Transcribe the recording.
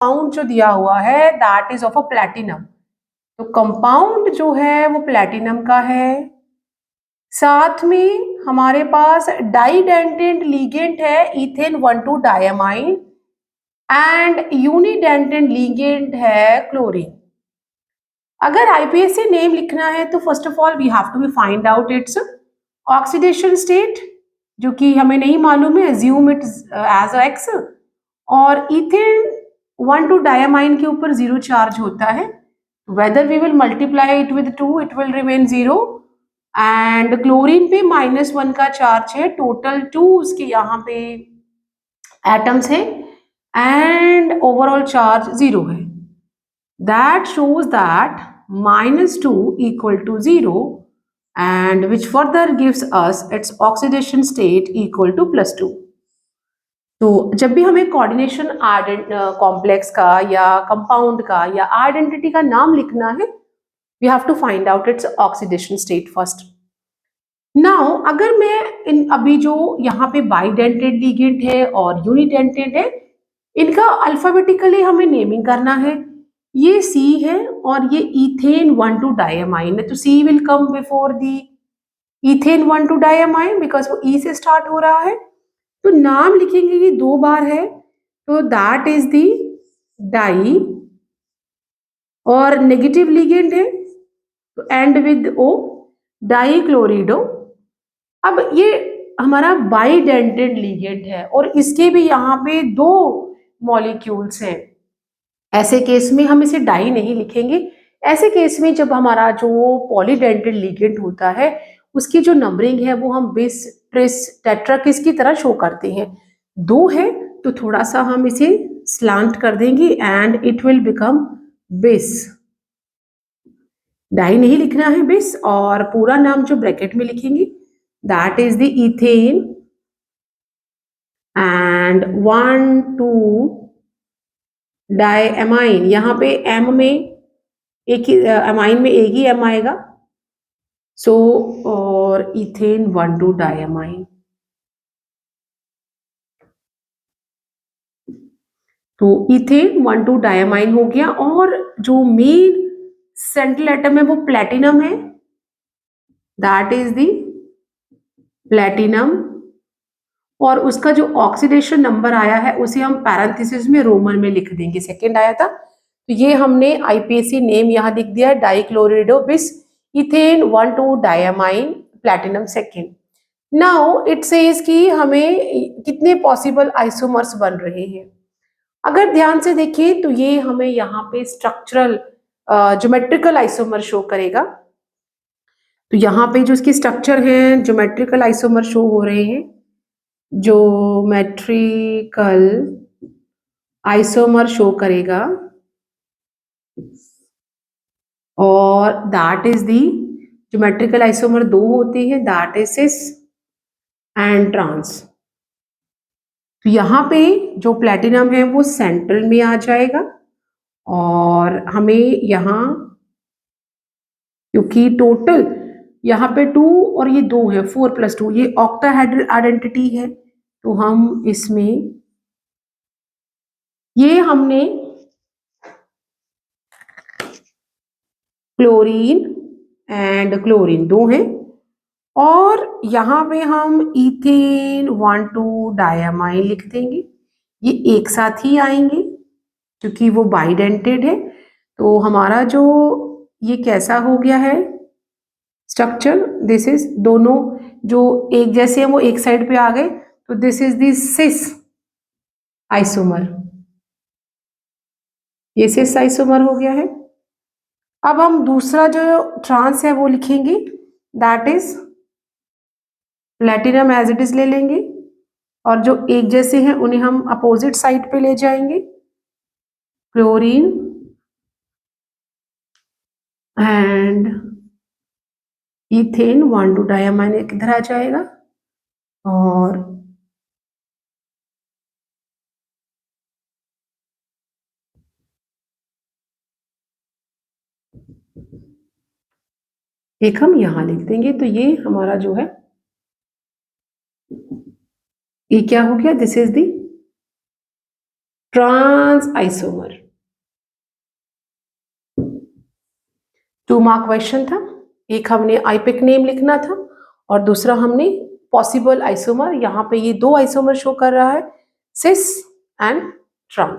Compound जो दिया हुआ है that is of a platinum, तो कंपाउंड जो है वो प्लैटिनम का है। साथ में हमारे पास डाइडेंटेंट लिगेंड है ethane 1,2 diamine and unidentate ligand है क्लोरीन। अगर आईपीएससी नेम लिखना है तो first of all we have to be find out its oxidation state, जो कि हमें नहीं मालूम है, एज्यूम इट एज एक्स। और इथेन 1,2 डायमाइन के ऊपर 0 चार्ज होता है, weather we will multiply it with 2 it will remain 0। And chlorine पे -1 का चार्ज है, टोटल 2 उसके यहाँ पे एटम्स है एंड ओवरऑल चार्ज 0 है। That shows that -2 equal to 0 and which further gives us its oxidation state equal to +2। तो जब भी हमें कोऑर्डिनेशन कॉम्प्लेक्स का या कंपाउंड का या आइडेंटिटी का नाम लिखना है, we have to find out its oxidation state first. Now अगर मैं अभी जो यहाँ पे बाइडेंटेड लिगेंड है और यूनिडेंटेड है, इनका अल्फाबेटिकली हमें नेमिंग करना है। ये C है और ये इथेन 1,2 डायमाइन है, तो C will come before the ethane 1,2 diamine because वो E से स्टार्ट हो रहा है। तो नाम लिखेंगे, ये 2 बार है, तो दैट इज दी डाई और नेगेटिव लिगेंड है तो एंड विद O, डाईक्लोरिडो। अब ये हमारा बाइडेंटेड लिगेंड है और इसके भी यहाँ पे 2 मॉलिक्यूल्स हैं। ऐसे केस में हम इसे डाई नहीं लिखेंगे। ऐसे केस में जब हमारा जो पॉलीडेंटेड लिगेंड होता है उसकी जो नंबरिंग है वो हम बिस ट्रिस टेट्रा किसकी तरह शो करते हैं। 2 है तो थोड़ा सा हम इसे स्लांट कर देंगे एंड इट विल बिकम बिस। डाई नहीं लिखना है बिस, और पूरा नाम जो ब्रैकेट में लिखेंगे that is the ethane and 1,2 diamine. यहाँ पे एम में एक ही अमाइन में एक ही एम आएगा, सो और इथेन 1,2 डायमाइन। तो इथेन 1,2 डायमाइन हो गया और जो मेन सेंट्रल एटम है वो प्लैटिनम है, दैट इज द प्लैटिनम। और उसका जो ऑक्सीडेशन नंबर आया है उसे हम पैरेंथेसिस में रोमन में लिख देंगे, सेकेंड आया था, तो ये हमने आईपीएससी नेम यहाँ लिख दिया डाईक्लोरिडो बिस ethane 1,2 diamine platinum second. Now it says कि हमें कितने पॉसिबल आइसोमर्स बन रहे हैं। अगर ध्यान से देखिए तो ये हमें यहाँ पे स्ट्रक्चरल ज्योमेट्रिकल आइसोमर शो करेगा। तो यहाँ पे जो इसकी स्ट्रक्चर है ज्योमेट्रिकल आइसोमर शो हो रहे हैं, ज्योमेट्रिकल आइसोमर शो करेगा और that is the geometrical isomer 2 होते हैं, that is cis and trans. तो यहाँ पे जो प्लैटिनम है वो सेंट्रल में आ जाएगा और हमें यहाँ क्योंकि टोटल यहाँ पे 2 और ये 2 है, 4 + 2 ये ऑक्टाहेड्रल आइडेंटिटी है, तो हम इसमें ये हमने क्लोरीन एंड क्लोरीन 2 हैं और यहाँ पे हम इथेन 1,2 डायमाइन लिख देंगे। ये एक साथ ही आएंगे क्योंकि वो बाइडेंटेड है। तो हमारा जो ये कैसा हो गया है स्ट्रक्चर, दिस इज दोनों जो एक जैसे हैं वो एक साइड पे आ गए, तो this is the cis isomer, ये सिस आइसोमर हो गया है। अब हम दूसरा जो ट्रांस है वो लिखेंगे, that is platinum as it is ले लेंगे और जो एक जैसे हैं उन्हें हम अपोजिट साइड पे ले जाएंगे, क्लोरीन एंड इथेन 1,2 डायमाइन इधर आ जाएगा और एक हम यहां लिख देंगे। तो ये हमारा जो है ये क्या हो गया, this is the trans isomer. 2 mark question था। एक हमने आईपिक नेम लिखना था और दूसरा हमने पॉसिबल आइसोमर, यहाँ पे ये 2 आइसोमर शो कर रहा है, सिस एंड ट्रांस।